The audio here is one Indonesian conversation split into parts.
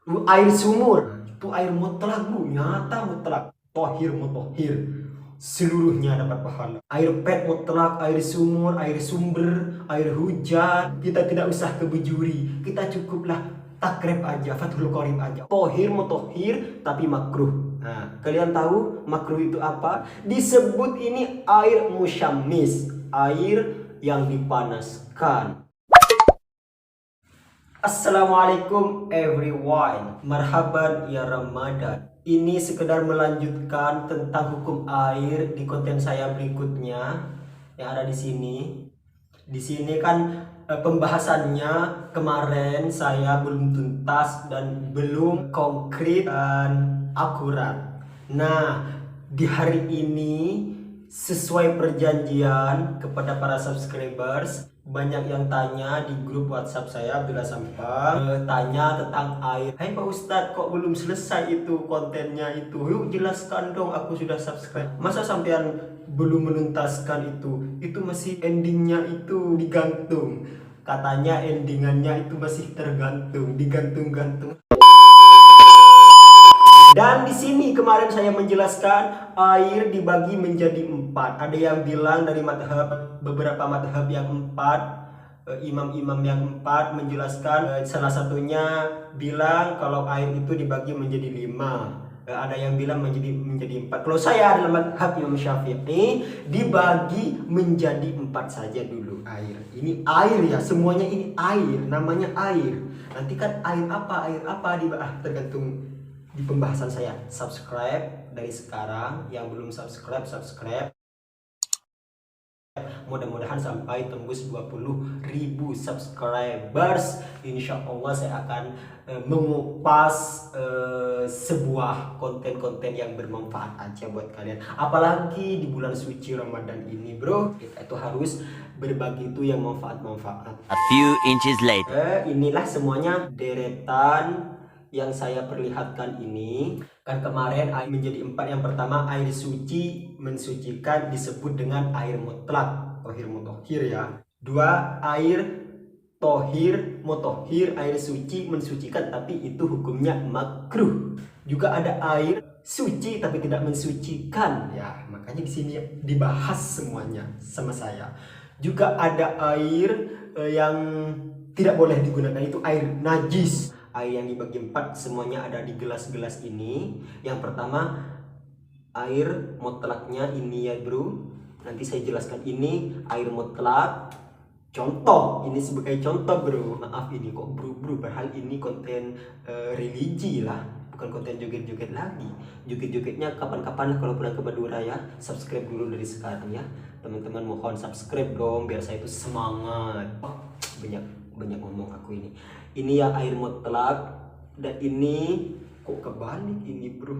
Air sumur itu air mutlak bro, nyata mutlak. Tohir mutohir, seluruhnya dapat pahala. Air pet mutlak, air sumur, air sumber, air hujan. Kita tidak usah ke bejuri, kita cukuplah takrib aja, fathul qorib aja. Tohir mutohir tapi makruh. Nah, kalian tahu makruh itu apa? Disebut ini air musyammis, air yang dipanaskan. Assalamualaikum everyone. Marhaban ya Ramadan. Ini sekedar melanjutkan tentang hukum air di konten saya berikutnya yang ada di sini. Di sini kan pembahasannya kemarin saya belum tuntas dan belum konkret dan akurat. Nah, di hari ini sesuai perjanjian kepada para subscribers, banyak yang tanya di grup WhatsApp saya Abdullah Sampang, tanya tentang air. Hai Pak Ustadz, kok belum selesai itu kontennya itu? Yuk jelaskan dong, aku sudah subscribe. Masa sampean belum menuntaskan itu? Itu masih endingnya itu digantung. Katanya endingannya itu masih tergantung, digantung-gantung. Dan di sini kemarin saya menjelaskan air dibagi menjadi 4. Ada yang bilang dari madhab, beberapa madhab yang 4, imam-imam yang 4 menjelaskan, salah satunya bilang kalau air itu dibagi menjadi 5. Ada yang bilang menjadi 4. Kalau saya adalah madhab Imam Syafi'i, dibagi menjadi 4 saja dulu air. Ini air ya, semuanya ini air, namanya air. Nanti kan air apa tergantung di pembahasan saya. Subscribe dari sekarang, yang belum subscribe. Mudah-mudahan sampai tembus 20.000 subscribers. Insya Allah saya akan mengupas sebuah konten-konten yang bermanfaat aja buat kalian. Apalagi di bulan suci Ramadan ini bro, kita itu harus berbagi itu yang manfaat-manfaat. A few inches later. Inilah semuanya deretan yang saya perlihatkan ini. Kan kemarin air menjadi 4. Yang pertama air suci mensucikan disebut dengan air mutlak, tohir mutohir ya. 2 air tohir mutohir, air suci mensucikan tapi itu hukumnya makruh. Juga ada air suci tapi tidak mensucikan ya, makanya di sini dibahas semuanya sama saya. Juga ada air yang tidak boleh digunakan, itu air najis. Air yang dibagi 4 semuanya ada di gelas-gelas ini. Yang pertama air mutlaknya ini ya bro, nanti saya jelaskan. Ini air mutlak, contoh, ini sebagai contoh bro. Maaf ini kok bro, padahal ini konten religi lah, bukan konten joget-joget lagi. Joget-jogetnya kapan-kapan lah kalau pulang ke Madura ya. Subscribe dulu dari sekarang ya teman-teman, mohon subscribe dong biar saya itu semangat. Banyak ngomong aku ini. Ini yang air mutlak, dan ini kok kebalik ini bro.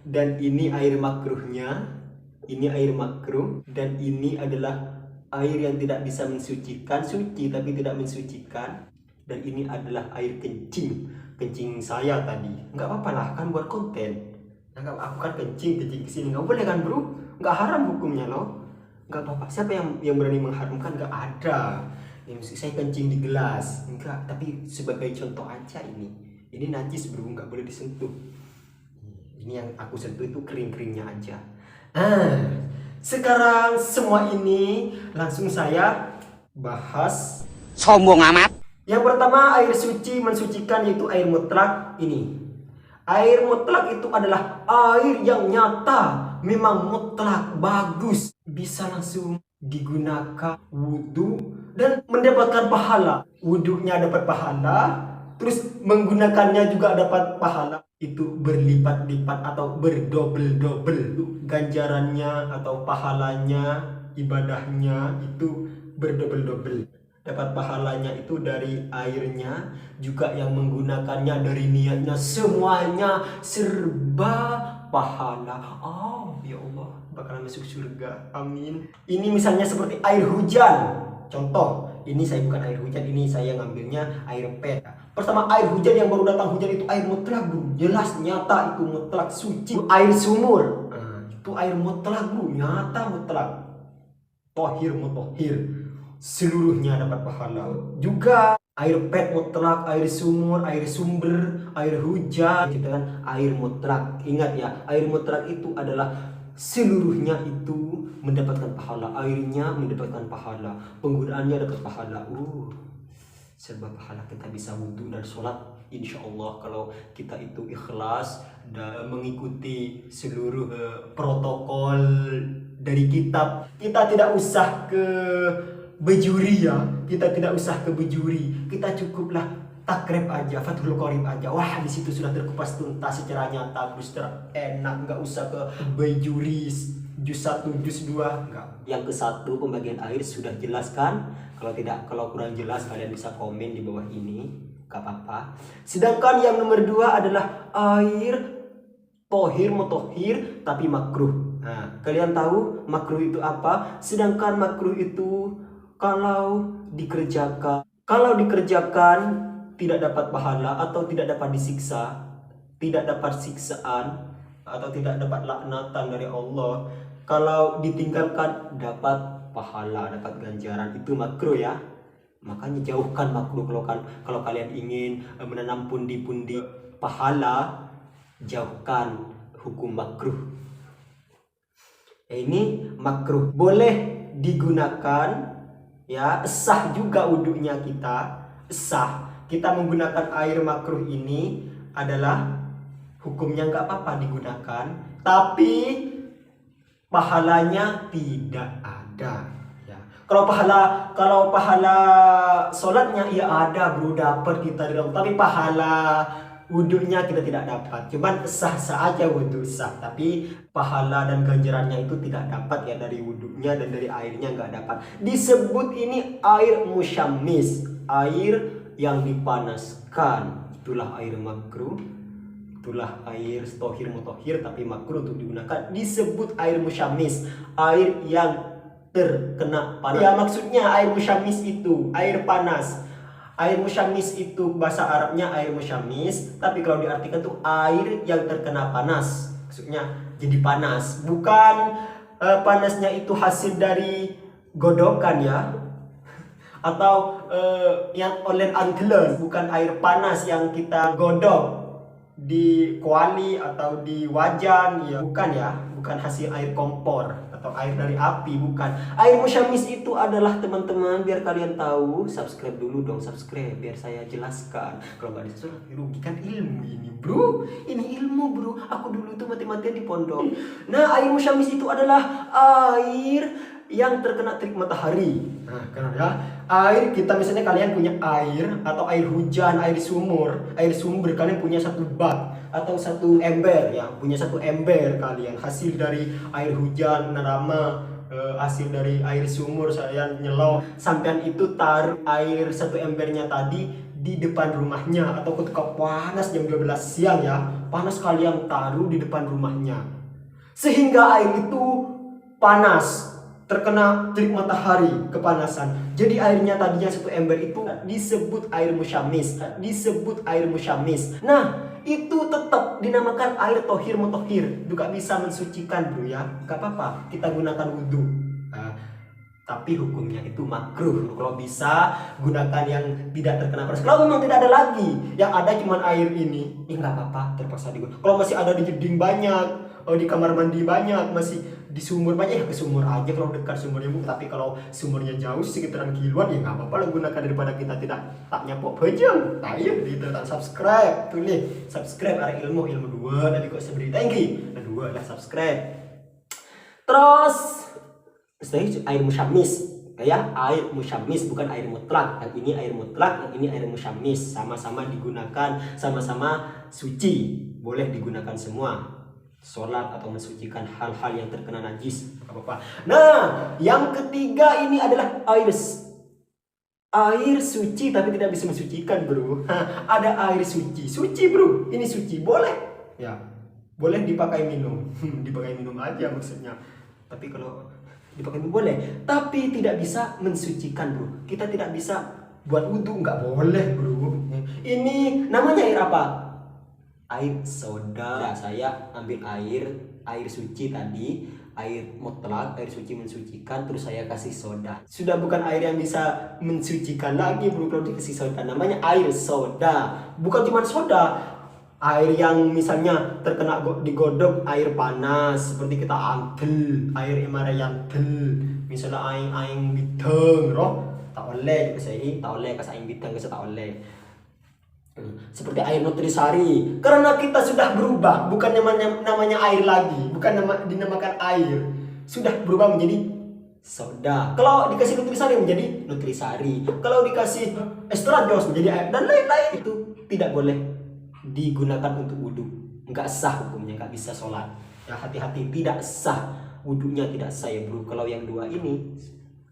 Dan ini air makruhnya. Ini air makruh, dan ini adalah air yang tidak bisa mensucikan, suci tapi tidak mensucikan. Dan ini adalah air kencing saya tadi. Nggak apa-apa lah, kan buat konten. Nah, aku kan kencing kesini, nggak boleh kan bro? Nggak haram hukumnya loh. Nggak apa-apa. Siapa yang berani mengharamkan? Nggak ada. Ini saya kencing di gelas, enggak, tapi sebagai contoh aja ini. Ini najis bro, nggak boleh disentuh. Ini yang aku sentuh itu kering-keringnya aja. Sekarang semua ini langsung saya bahas. Sombong amat. Yang pertama air suci mensucikan, yaitu air mutlak ini. Air mutlak itu adalah air yang nyata, memang mutlak, bagus, bisa langsung digunakan wudhu dan mendapatkan pahala. Wudhunya dapat pahala, terus menggunakannya juga dapat pahala. Itu berlipat-lipat atau berdobel-dobel ganjarannya atau pahalanya, ibadahnya itu berdobel-dobel. Dapat pahalanya itu dari airnya, juga yang menggunakannya dari niatnya, semuanya serba pahala. Oh ya Allah, bakalan masuk surga, amin. Ini misalnya seperti air hujan, contoh. Ini saya bukan air hujan, ini saya ngambilnya air pet. Pertama air hujan yang baru datang hujan itu air mutlak bro, jelas nyata itu mutlak suci. Air sumur, itu air mutlak bro, nyata mutlak. Tohir mutohir, seluruhnya dapat pahala. Juga Air pet mutlak, air sumur, air sumber, air hujan, gitu kan, air mutlak. Ingat ya, air mutlak itu adalah seluruhnya itu mendapatkan pahala. Airnya mendapatkan pahala, penggunaannya dapat pahala. Serba pahala. Kita bisa wudhu dan sholat, insya Allah, kalau kita itu ikhlas dan mengikuti seluruh protokol dari kitab. Kita tidak usah ke bejuri ya, kita tidak usah ke bejuri, kita cukuplah takrib aja, Fathul Qorib aja. Wah, di situ sudah terkupas tuntas secara nyata, terus enak, nggak usah ke bejuri juz 1, juz 2, enggak. Yang ke-1 pembagian air sudah jelas kan? Kalau kurang jelas kalian bisa komen di bawah ini, gak apa-apa. Sedangkan yang nomor 2 adalah air tohir mutohir tapi makruh. Nah, kalian tahu makruh itu apa? Sedangkan makruh itu kalau dikerjakan tidak dapat pahala atau tidak dapat disiksa, tidak dapat siksaan atau tidak dapat laknatan dari Allah. Kalau ditinggalkan dapat pahala, dapat ganjaran. Itu makruh ya. Makanya jauhkan makruh. Kalau kalian ingin menanam pundi-pundi pahala, jauhkan hukum makruh. Ini makruh, boleh digunakan ya, sah juga wudhunya kita, sah. Kita menggunakan air makruh ini adalah hukumnya nggak apa-apa digunakan, tapi pahalanya tidak ada ya. Kalau pahala sholatnya ya ada bro, dapat kita dalam, tapi pahala wudhunya kita tidak dapat. Cuman sah-sah aja wudhu sah, tapi pahala dan ganjarannya itu tidak dapat ya, dari wudhunya dan dari airnya nggak dapat. Disebut ini air musyammis, air yang dipanaskan. Itulah air makruh, itulah air tohir mutohir tapi makruh untuk digunakan. Disebut air musyammis, air yang terkena panas. Ya, maksudnya air musyammis itu air panas. Air musyammis itu bahasa Arabnya air musyammis, tapi kalau diartikan tuh air yang terkena panas. Maksudnya jadi panas, bukan panasnya itu hasil dari godokan ya, atau yang oleh angler, bukan air panas yang kita godok di kuali atau di wajan ya, bukan hasil air kompor atau air dari api, bukan. Air musyammis itu adalah, teman-teman, biar kalian tahu, subscribe dulu dong, subscribe biar saya jelaskan. Kalau nggak disuruh rugikan ilmu ini bro, ini ilmu bro. Aku dulu tuh mati-matian di pondok. Nah, air musyammis itu adalah air yang terkena terik matahari. Nah, karena ya, air kita misalnya kalian punya air atau air hujan, air sumur, air sumber, kalian punya satu bak atau satu ember ya, punya satu ember kalian, hasil dari air hujan nerama, hasil dari air sumur saya nyelok, sampean itu taruh air satu embernya tadi di depan rumahnya, atau ketika panas jam 12 siang ya, panas, kalian taruh di depan rumahnya sehingga air itu panas, terkena terik matahari, kepanasan. Jadi airnya tadinya satu ember itu disebut air musyammis, disebut air musyammis. Nah, itu tetap dinamakan air tohir mutohir, juga bisa mensucikan bro ya, gak apa-apa kita gunakan wudhu. Tapi hukumnya itu makruh. Kalau bisa gunakan yang tidak terkena panas. Kalau memang tidak ada lagi, yang ada cuma air ini, ya nggak apa-apa, terpaksa digunakan. Kalau masih ada di jeding banyak, di kamar mandi banyak, masih di sumur banyak, ya ke sumur aja kalau dekat sumurnya bu. Tapi kalau sumurnya jauh sekitaran kiloan, ya nggak apa-apa lah gunakan, daripada kita tidak tak nyapok pejang. Ayo ditekan subscribe, tuh nih subscribe, ada ilmu 2 dari kok seberi tinggi, 2 lah subscribe. Terus air musyammis ya, air musyammis, bukan air mutlak. Yang ini air mutlak, yang ini air musyammis, sama-sama digunakan, sama-sama suci, boleh digunakan semua, sholat atau mensucikan hal-hal yang terkena najis, apa-apa. Nah, yang ketiga ini adalah air suci tapi tidak bisa mensucikan bro. Ada air suci bro, ini suci, boleh ya, boleh dipakai minum dipakai minum aja maksudnya. Tapi kalau dipakai minum boleh, tapi tidak bisa mensucikan bro. Kita tidak bisa buat wudhu, nggak boleh bro. Ini namanya air apa? Air soda. Nah, saya ambil air suci tadi, air mutlak, air suci mensucikan, terus saya kasih soda. Sudah bukan air yang bisa mensucikan lagi bro kalau dikasih soda, namanya air soda. Bukan cuma soda, air yang misalnya terkena digodok air panas seperti kita angkel, air emarayantel, misalnya aing bideng roh, tak oleh juga saya, tak oleh kas aing bideng tak oleh. Seperti air nutrisari, karena kita sudah berubah, bukan namanya air lagi, bukan dinamakan air, sudah berubah menjadi soda. Kalau dikasih nutrisari menjadi nutrisari, kalau dikasih extra jos menjadi air dan lain-lain. Itu tidak boleh digunakan untuk wudhu, nggak sah hukumnya, nggak bisa sholat ya. Hati-hati, tidak sah wudhunya, tidak sah ya bro. Kalau yang dua ini,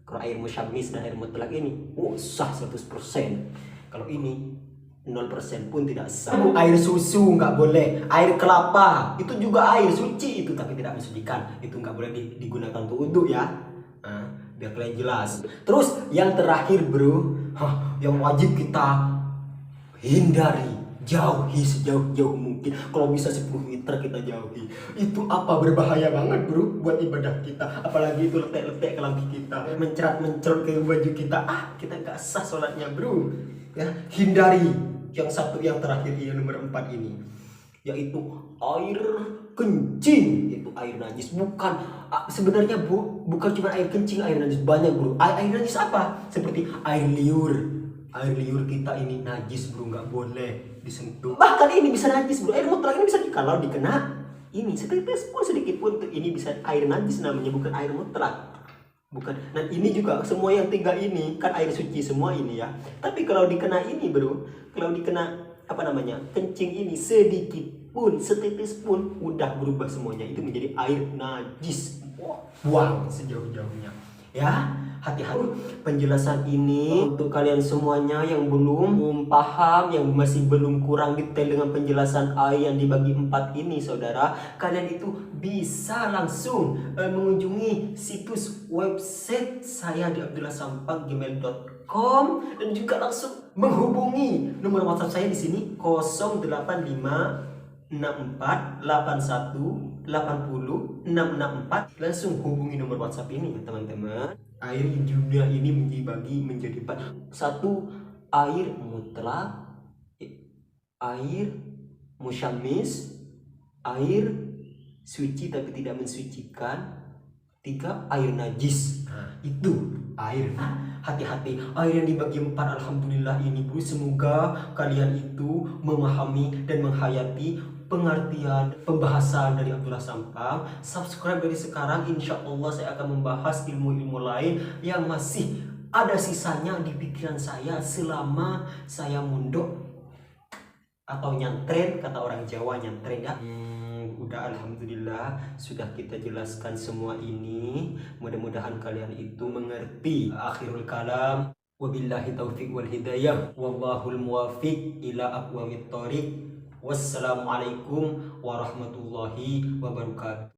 kalau air musyammis dan air mutlak ini sah 100%. Kalau ini 0% pun tidak sah. Air susu nggak boleh, air kelapa itu juga air suci itu, tapi tidak mensucikan, itu nggak boleh digunakan untuk wudhu ya. Nah, biar kalian jelas. Terus yang terakhir bro, yang wajib kita hindari, jauhi sejauh-jauh mungkin. Kalau bisa 10 meter kita jauhi. Itu apa, berbahaya banget bro buat ibadah kita. Apalagi itu letek-letek ke lampu kita, mencerat ke baju kita, kita nggak sah sholatnya bro ya. Hindari. Yang satu, yang terakhir, yang nomor 4 ini, yaitu air kencing. Itu air najis, bukan sebenarnya bukan cuma air kencing, air najis banyak bro. Air najis apa? Seperti air liur. Air liur kita ini najis bro, nggak boleh disentuh. Bahkan ini bisa najis bro, air mutlak ini bisa kalau dikena ini setetes pun, sedikit pun, ini bisa air najis namanya, bukan air mutlak. Bukan. Nah ini juga semua yang 3 ini kan air suci semua ini ya. Tapi kalau dikena ini bro, kalau dikena kencing ini sedikit pun, setetes pun, udah berubah semuanya, itu menjadi air najis. Buang sejauh-jauhnya ya. Hati-hati. Penjelasan ini untuk kalian semuanya yang belum paham, yang masih belum kurang detail dengan penjelasan air yang dibagi 4 ini saudara, kalian itu bisa langsung mengunjungi situs website saya di abdullahsampang@gmail.com, dan juga langsung menghubungi nomor WhatsApp saya di sini 085648180 langsung hubungi nomor WhatsApp ini ya teman-teman. Air di dunia ini dibagi menjadi 4. 1. Air mutlak, air musyammis, air suci tapi tidak mensucikan, 3. Air najis. Itu air. Hati-hati, air yang dibagi 4 alhamdulillah ini bro, semoga kalian itu memahami dan menghayati pengertian pembahasan dari Abdullah Sampang. Subscribe dari sekarang, insya Allah saya akan membahas ilmu-ilmu lain yang masih ada sisanya di pikiran saya selama saya mondok atau nyantren, kata orang Jawa nyantren ya. Udah alhamdulillah sudah kita jelaskan semua ini, mudah-mudahan kalian itu mengerti. Akhirul kalam, wabillahi taufiq wal hidayah, wallahul muwafiq ila aqwamit thoriq. Wassalamualaikum warahmatullahi wabarakatuh.